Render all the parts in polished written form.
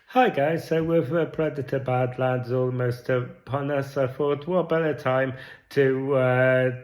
Hi guys, so with Predator Badlands almost upon us, I thought what better time to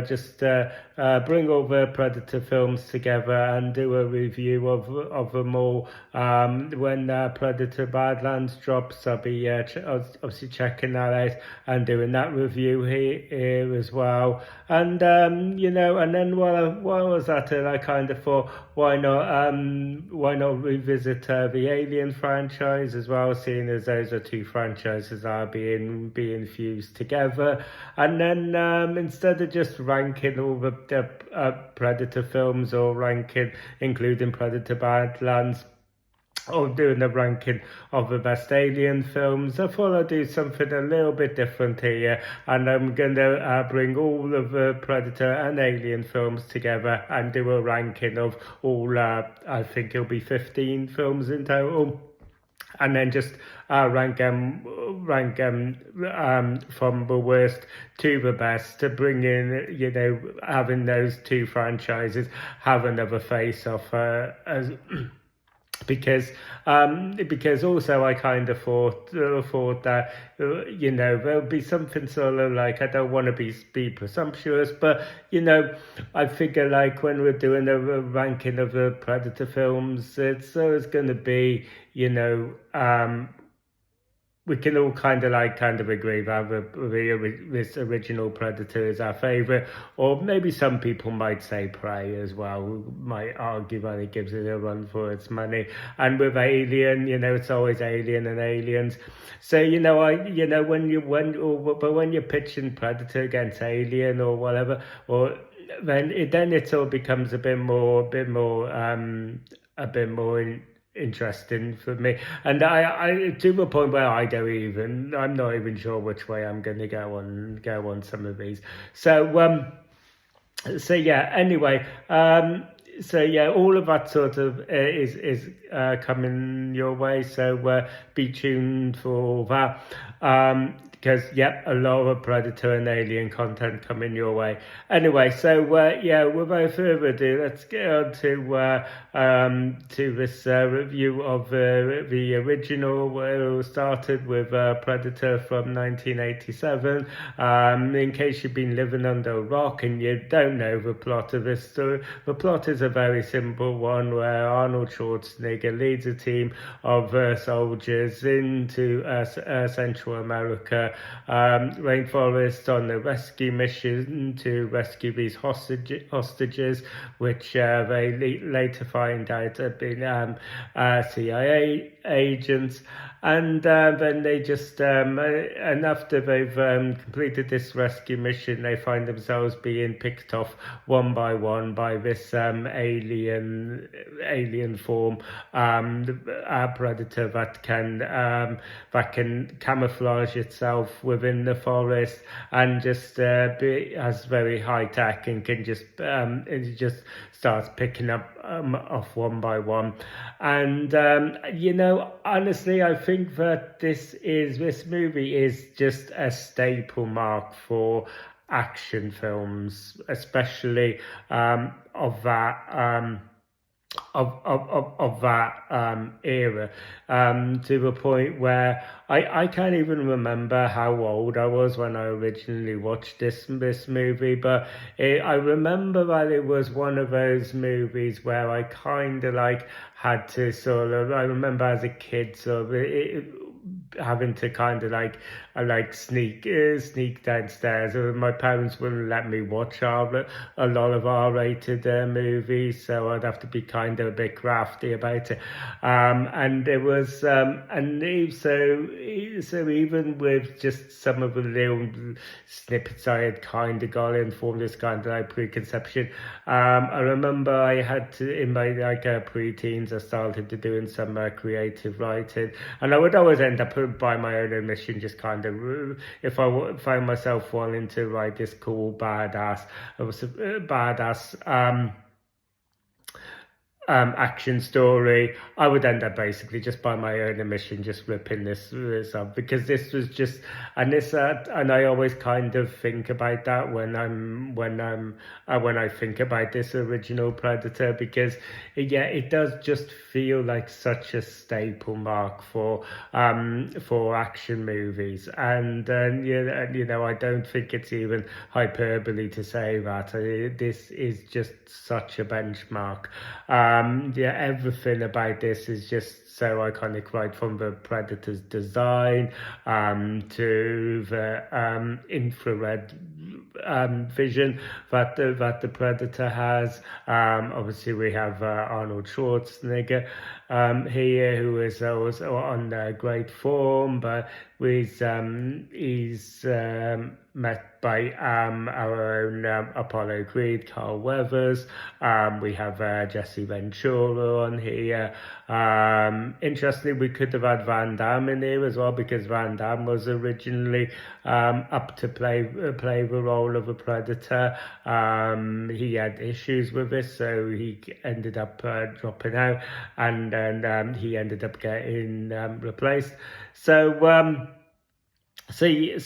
just bring all the Predator films together and do a review of them all. When Predator Badlands drops, I'll be obviously checking that out and doing that review here as well. And and then while I was at it, I kind of thought, why not revisit the Alien franchise as well, seeing as those are two franchises that are being fused together. And then instead of just ranking all the Predator films or ranking including Predator Badlands, or doing the ranking of the best Alien films, I thought I'd do something a little bit different here, and I'm going to bring all of the Predator and Alien films together and do a ranking of all, I think it'll be 15 films in total, and then just rank from the worst to the best to bring in, having those two franchises have another face off as because also I kind of thought that there'll be something sort of like, I don't want to be presumptuous, but I figure like when we're doing a ranking of the Predator films, it's always going to be we can all kind of agree that this original Predator is our favorite, or maybe some people might say Prey as well. Might argue that it gives it a run for its money. And with Alien, it's always Alien and Aliens. So when you're pitching Predator against Alien or whatever, or then it all becomes a bit more interesting for me, and I to the point where I'm not even sure which way I'm going to go on some of these. So yeah. Anyway, so yeah, all of that sort of is coming your way. So be tuned for that. Because a lot of Predator and Alien content coming your way. Anyway, so without further ado, let's get on to this review of the original. Where it started with Predator from 1987. In case you've been living under a rock and you don't know the plot of this story, the plot is a very simple one where Arnold Schwarzenegger leads a team of soldiers into Central America rainforest on a rescue mission to rescue these hostages, which they later find out have been CIA agents. And then they just, and after they've completed this rescue mission, they find themselves being picked off one by one by this alien form, Predator that can camouflage itself within the forest and just has very high tech and can it just starts picking up off one by one. And honestly, I think that this movie is just a staple mark for action films, especially of that of that era, to the point where I can't even remember how old I was when I originally watched this movie, but I remember that it was one of those movies where I kind of like had to I remember as a kid having to kind of like sneak downstairs. My parents wouldn't let me watch a lot of R-rated movies, so I'd have to be kind of a bit crafty about it. And it was so even with just some of the little snippets I had kind of got in from this kind of like preconception, I remember I had to, in my pre-teens, I started to doing some creative writing, and I would always end up by my own admission just kind of, if I found myself wanting to write this cool badass action story, I would end up basically just by my own admission just ripping this up, because this was just, and I always kind of think about that when I think about this original Predator, because it does just feel like such a staple mark for action movies, and I don't think it's even hyperbole to say that this is just such a benchmark. Everything about this is just so iconic, right from the Predator's design to the infrared vision that the Predator has. Obviously, we have Arnold Schwarzenegger here, who is also on great form, but he's met by our own Apollo Creed, Carl Weathers. We have Jesse Ventura on here. Interestingly, we could have had Van Damme in here as well, because Van Damme was originally up to play the role of a Predator. He had issues with this, so he ended up dropping out, and then he ended up getting replaced. So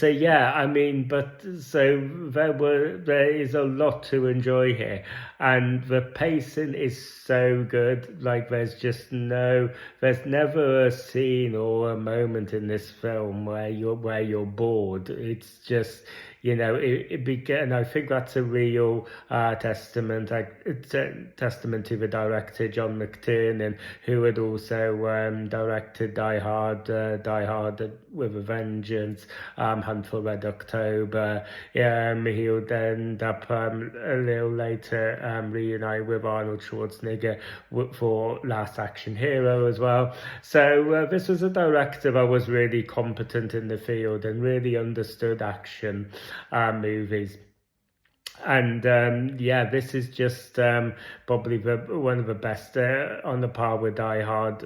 yeah, I mean, but so there is a lot to enjoy here, and the pacing is so good. Like there's never a scene or a moment in this film where you're bored. It's just, and I think that's a real testament to the director John McTiernan, who had also directed Die Hard with a Vengeance, Hunt for Red October. He would end up a little later reunite with Arnold Schwarzenegger for Last Action Hero as well. So this was a director that was really competent in the field and really understood action movies. And this is just probably one of the best, on the par with Die Hard.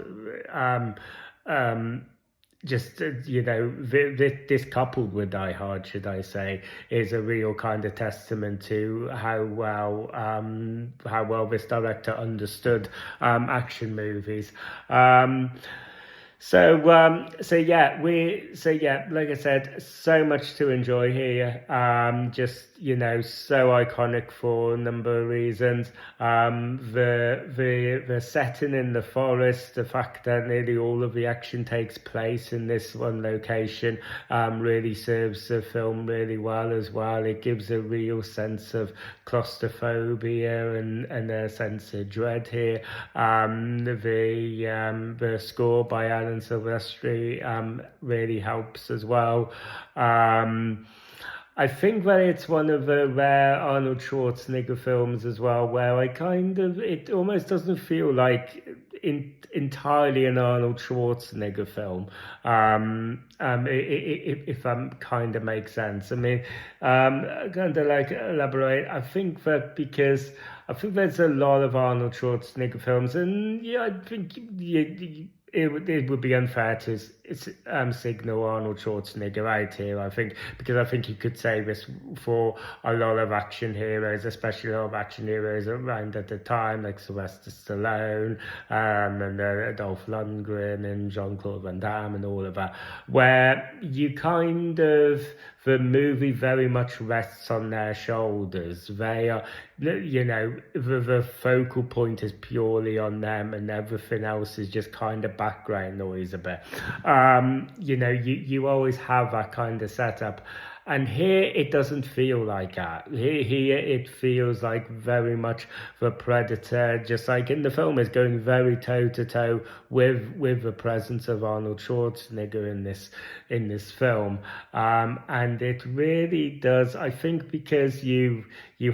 This coupled with Die Hard, should I say, is a real kind of testament to how well this director understood action movies. Like I said, so much to enjoy here. So iconic for a number of reasons. The setting in the forest, the fact that nearly all of the action takes place in this one location, really serves the film really well as well. It gives a real sense of claustrophobia and a sense of dread here. The score by Alan Silvestri really helps as well. I think that it's one of the rare Arnold Schwarzenegger films as well, where it almost doesn't feel like entirely an Arnold Schwarzenegger film, if that kind of makes sense. I mean, kind of like elaborate. I think that because I think there's a lot of Arnold Schwarzenegger films, and I think it would be unfair to signal Arnold Schwarzenegger out here, I think, because I think you could say this for a lot of action heroes, especially a lot of action heroes around at the time, like Sylvester Stallone, and Dolph Lundgren and Jean-Claude Van Damme and all of that, where you kind of, the movie very much rests on their shoulders. They are, the focal point is purely on them, and everything else is just kind of background noise a bit. You always have that kind of setup. And here it doesn't feel like that. Here it feels like very much the Predator, just like in the film, is going very toe to toe with the presence of Arnold Schwarzenegger in this film. And it really does, I think, because you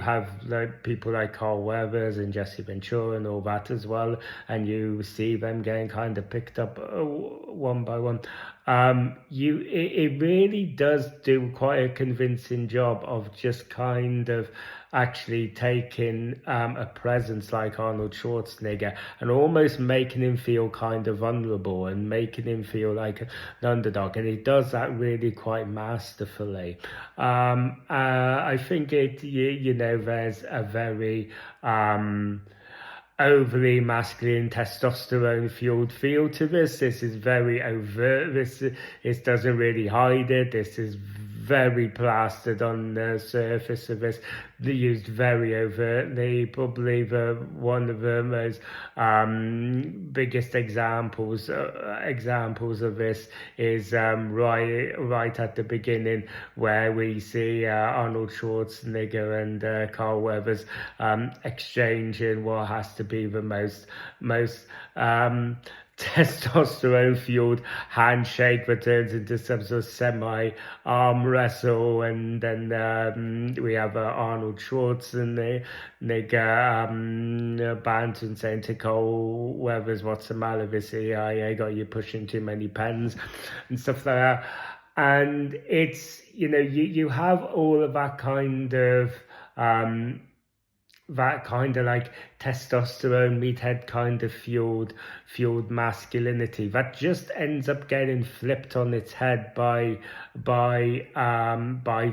have like people like Carl Weathers and Jesse Ventura and all that as well, and you see them getting kind of picked up one by one. It really does do quite a convincing job of just kind of actually taking a presence like Arnold Schwarzenegger and almost making him feel kind of vulnerable and making him feel like an underdog, and he does that really quite masterfully. I think there's a very overly masculine, testosterone fueled feel to this. This is very overt. This doesn't really hide it. This is very plastered on the surface of this. They used very overtly. Probably one of the most biggest examples of this is right at the beginning, where we see Arnold Schwarzenegger and Carl Weathers exchanging what has to be the most testosterone fueled handshake that turns into some sort of semi-arm wrestle, and then we have Arnold Schwarzenegger bantering, saying to Cole Weathers, "What's the matter with this? I got you pushing too many pens," and stuff like that. And it's, you have all of that kind of like testosterone meathead kind of fueled masculinity that just ends up getting flipped on its head by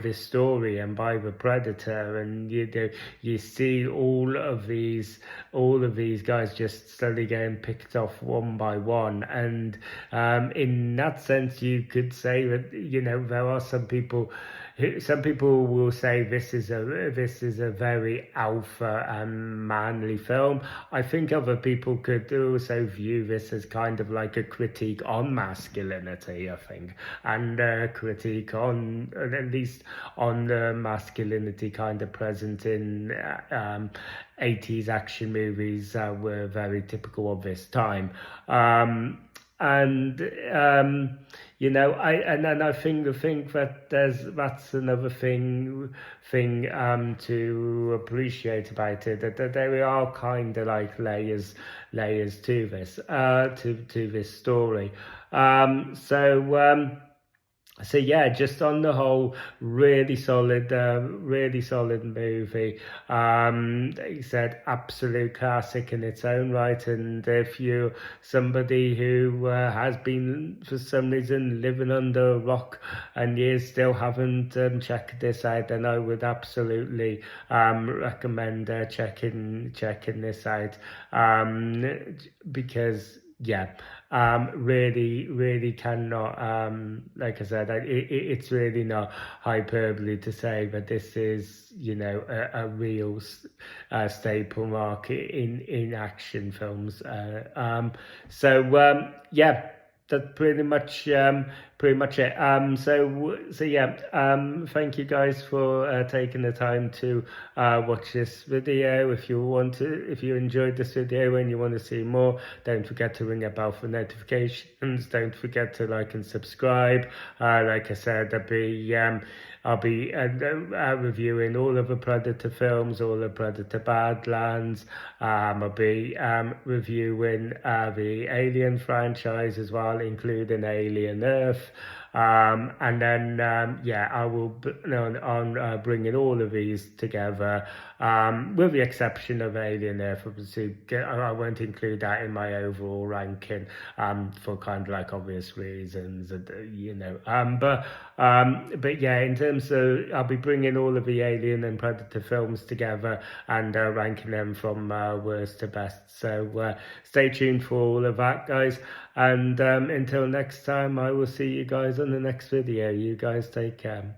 this story and by the Predator. And you see all of these guys just slowly getting picked off one by one. And in that sense, you could say that there are some people will say this is a very alpha and manly film. I think other people could also view this as kind of like a critique on masculinity, I think, and a critique on, at least on the masculinity kind of present in 80s action movies that were very typical of this time. I think that that's another thing to appreciate about it, that there are kind of like layers to this this story. So yeah, just on the whole, really solid movie. Like you said, absolute classic in its own right. And if you're somebody who has been for some reason living under a rock and you still haven't checked this out, then I would absolutely recommend checking this out, because really cannot, like I said, it's really not hyperbole to say that this is, a real staple mark in action films. That's pretty much it. Thank you guys for taking the time to watch this video. If you enjoyed this video and you want to see more, don't forget to ring a bell for notifications. Don't forget to like and subscribe. Like I said, I'll be reviewing all of the Predator films, all of Predator Badlands. I'll be reviewing the Alien franchise as well, including Alien Earth. And then I will bringing all of these together, with the exception of Alien Earth. Obviously, I won't include that in my overall ranking for kind of like obvious reasons, but in terms of, I'll be bringing all of the Alien and Predator films together and ranking them from worst to best. So stay tuned for all of that, guys. And until next time, I will see you guys on the next video. You guys take care.